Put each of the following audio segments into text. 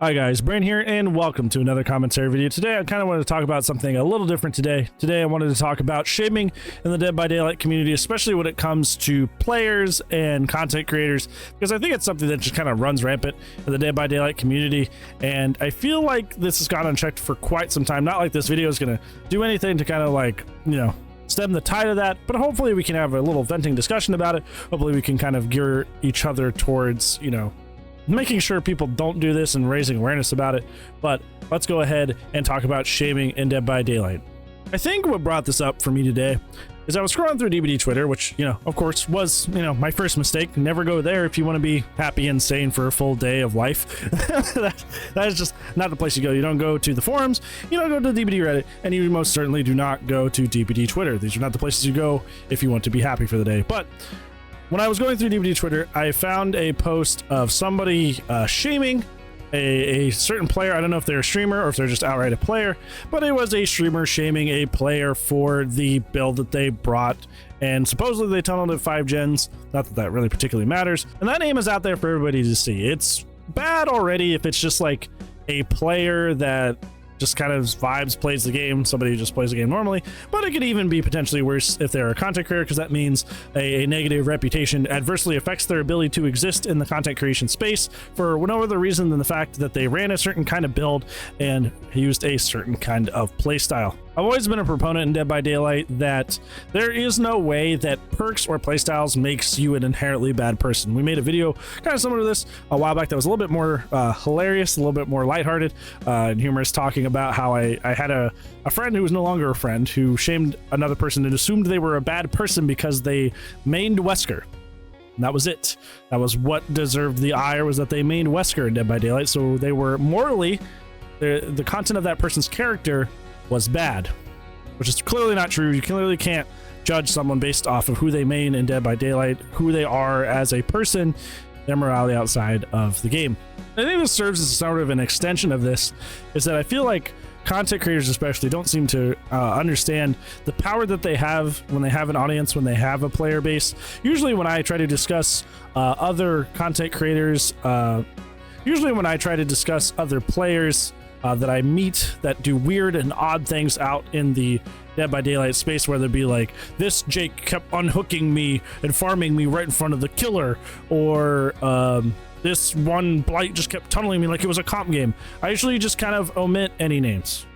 Hi guys, Brain here, and welcome to another commentary video. Today I kind of wanted to talk about something a little different today. Today I wanted to talk about shaming in the Dead by Daylight community, especially when it comes to players and content creators, because I think it's something that just kind of runs rampant in the Dead by Daylight community, and I feel like this has gone unchecked for quite some time. Not like this video is going to do anything to kind of like, stem the tide of that, but hopefully we can have a little venting discussion about it. Hopefully we can kind of gear each other towards, making sure people don't do this and raising awareness about it. But let's go ahead and talk about shaming in Dead by Daylight. I think what brought this up for me today is I was scrolling through DBD Twitter, which, of course was, my first mistake. Never go there if you want to be happy and sane for a full day of life. that is just not the place you go. You don't go to the forums, you don't go to DBD Reddit, and you most certainly do not go to DBD Twitter. These are not the places you go if you want to be happy for the day. But when I was going through DBD Twitter, I found a post of somebody shaming a certain player. I don't know if they're a streamer or if they're just outright a player, but it was a streamer shaming a player for the build that they brought, and supposedly they tunneled at 5 gens. Not that that really particularly matters, and that name is out there for everybody to see. It's bad already if it's just like a player that just kind of vibes, plays the game, somebody who just plays the game normally, but it could even be potentially worse if they're a content creator, because that means a negative reputation adversely affects their ability to exist in the content creation space for no other reason than the fact that they ran a certain kind of build and used a certain kind of playstyle. I've always been a proponent in Dead by Daylight that there is no way that perks or playstyles makes you an inherently bad person. We made a video kind of similar to this a while back that was a little bit more hilarious, a little bit more lighthearted and humorous, talking about how I had a friend who was no longer a friend who shamed another person and assumed they were a bad person because they mained Wesker. And that was it. That was what deserved the ire, was that they mained Wesker in Dead by Daylight. So they were morally, the content of that person's character was bad, which is clearly not true. You clearly can't judge someone based off of who they main in Dead by Daylight, who they are as a person, their morality outside of the game. I think this serves as sort of an extension of this, is that I feel like content creators especially don't seem to understand the power that they have when they have an audience, when they have a player base. Usually when I try to discuss other content creators, usually when I try to discuss other players that I meet that do weird and odd things out in the Dead by Daylight space, where they'd be like, this Jake kept unhooking me and farming me right in front of the killer, or this one Blight just kept tunneling me like it was a comp game. I usually just kind of omit any names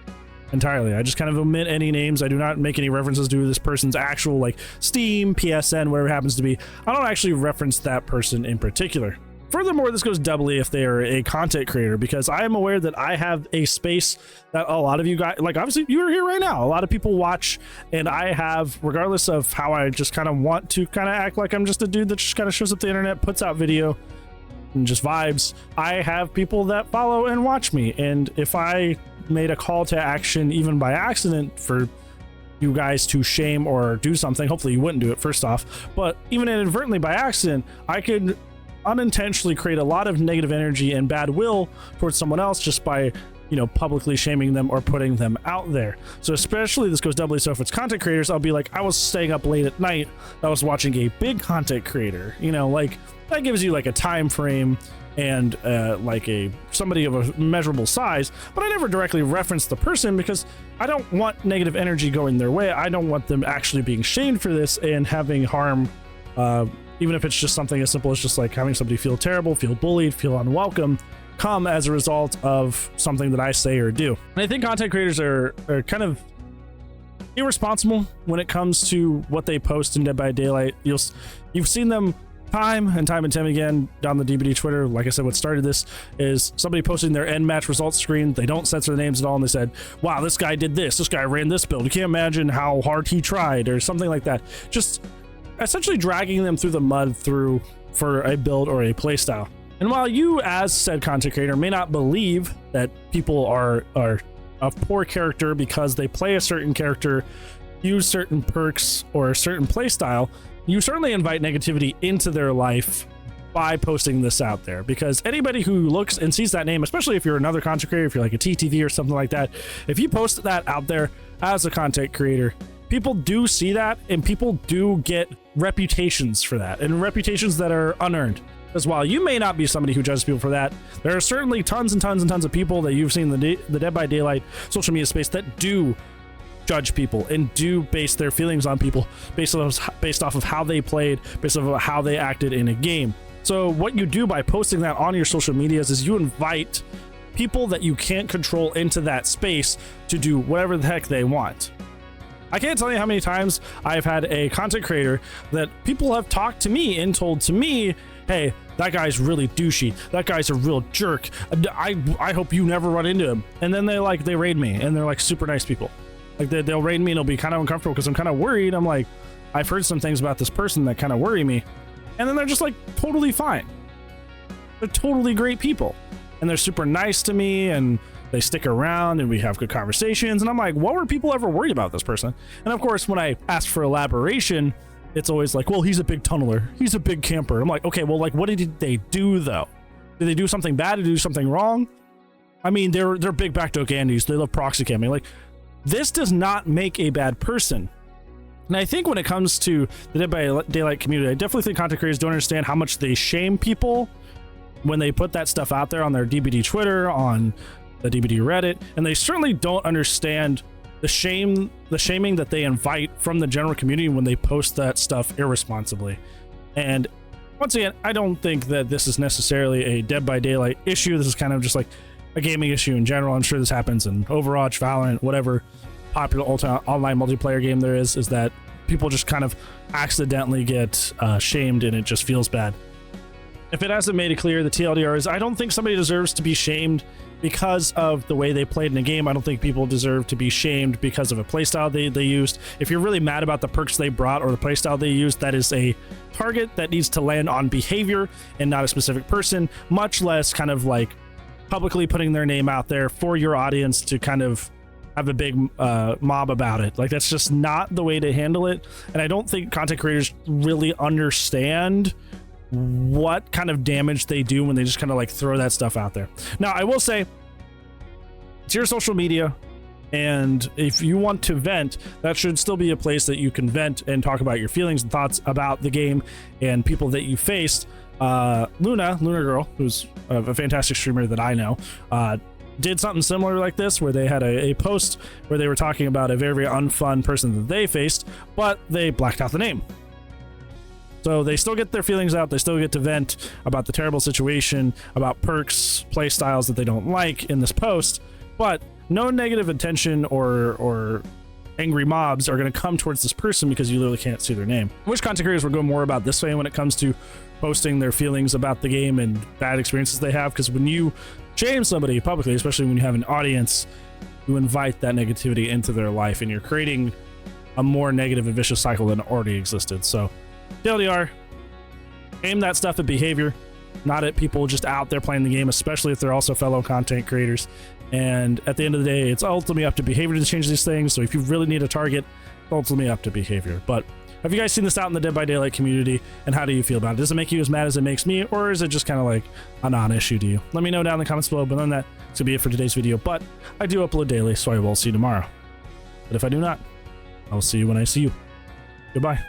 entirely. I just kind of omit any names. I do not make any references to this person's actual like Steam, PSN, whatever it happens to be. I don't actually reference that person in particular. Furthermore, this goes doubly if they are a content creator, because I am aware that I have a space that a lot of you guys, like obviously you are here right now, a lot of people watch, and I have, regardless of how I just kind of want to kind of act like I'm just a dude that just kind of shows up the internet, puts out video, and just vibes, I have people that follow and watch me. And if I made a call to action, even by accident, for you guys to shame or do something, hopefully you wouldn't do it first off, but even inadvertently by accident, I could unintentionally create a lot of negative energy and bad will towards someone else just by publicly shaming them or putting them out there. So especially this goes doubly so if it's content creators. I'll be like, I was staying up late at night, I was watching a big content creator, like that gives you like a time frame and like somebody of a measurable size, but I never directly reference the person because I don't want negative energy going their way. I don't want them actually being shamed for this and having harm, even if it's just something as simple as just like having somebody feel terrible, feel bullied, feel unwelcome, come as a result of something that I say or do. And I think content creators are kind of irresponsible when it comes to what they post in Dead by Daylight. You've seen them time and time again down the DBD Twitter. Like I said, what started this is somebody posting their end match results screen. They don't censor the names at all, and they said, wow, this guy did this guy ran this build, you can't imagine how hard he tried, or something like that. Just essentially dragging them through the mud for a build or a playstyle. And while you as said content creator may not believe that people are of poor character because they play a certain character, use certain perks or a certain playstyle, you certainly invite negativity into their life by posting this out there, because anybody who looks and sees that name, especially if you're another content creator, if you're like a TTV or something like that, if you post that out there as a content creator, people do see that and people do get reputations for that, and reputations that are unearned. Because while you may not be somebody who judges people for that, there are certainly tons and tons and tons of people that you've seen in the Dead by Daylight social media space that do judge people and do base their feelings on people based off of how they played, based off of how they acted in a game. So what you do by posting that on your social medias is you invite people that you can't control into that space to do whatever the heck they want. I can't tell you how many times I've had a content creator that people have talked to me and told to me, hey, that guy's really douchey, that guy's a real jerk, I hope you never run into him. And then they raid me, and they're like super nice people. Like they'll raid me and it'll be kind of uncomfortable because I'm kind of worried. I'm like, I've heard some things about this person that kind of worry me. And then they're just like totally fine. They're totally great people. And they're super nice to me and they stick around and we have good conversations. And I'm like, what were people ever worried about this person? And of course, when I ask for elaboration, it's always like, well, he's a big tunneler. He's a big camper. I'm like, okay, well, like, what did they do though? Did they do something bad? Did they do something wrong? I mean, they're big backdoor candies. They love proxy camming. Like, this does not make a bad person. And I think when it comes to the Dead by Daylight community, I definitely think content creators don't understand how much they shame people when they put that stuff out there on their DBD Twitter, on the DBD Reddit, and they certainly don't understand the shaming that they invite from the general community when they post that stuff irresponsibly. And once again, I don't think that this is necessarily a Dead by Daylight issue. This is kind of just like a gaming issue in general. I'm sure this happens in Overwatch, Valorant, whatever popular online multiplayer game there is that people just kind of accidentally get shamed and it just feels bad. If it hasn't made it clear, the TLDR is, I don't think somebody deserves to be shamed because of the way they played in a game. I don't think people deserve to be shamed because of a playstyle they used. If you're really mad about the perks they brought or the playstyle they used, that is a target that needs to land on behavior and not a specific person, much less kind of like publicly putting their name out there for your audience to kind of have a big mob about it. Like, that's just not the way to handle it. And I don't think content creators really understand what kind of damage they do when they just kind of like throw that stuff out there. Now, I will say, it's your social media, and if you want to vent, that should still be a place that you can vent and talk about your feelings and thoughts about the game and people that you faced. Luna Girl, who's a fantastic streamer that I know, did something similar like this, where they had a post where they were talking about a very, very unfun person that they faced, but they blacked out the name. So they still get their feelings out, they still get to vent about the terrible situation, about perks, play styles that they don't like in this post, but no negative intention or angry mobs are going to come towards this person because you literally can't see their name. I wish content creators would go more about this way when it comes to posting their feelings about the game and bad experiences they have, because when you shame somebody publicly, especially when you have an audience, you invite that negativity into their life and you're creating a more negative and vicious cycle than already existed. So TLDR, aim that stuff at behavior, not at people just out there playing the game, especially if they're also fellow content creators. And at the end of the day, it's ultimately up to behavior to change these things. So if you really need a target, it's ultimately up to behavior. But have you guys seen this out in the Dead by Daylight community, and how do you feel about it? Does it make you as mad as it makes me, or is it just kind of like a non-issue to you? Let me know down in the comments below. But other than that, it's gonna be it for today's video. But I do upload daily, so I will see you tomorrow. But if I do not, I will see you when I see you. Goodbye.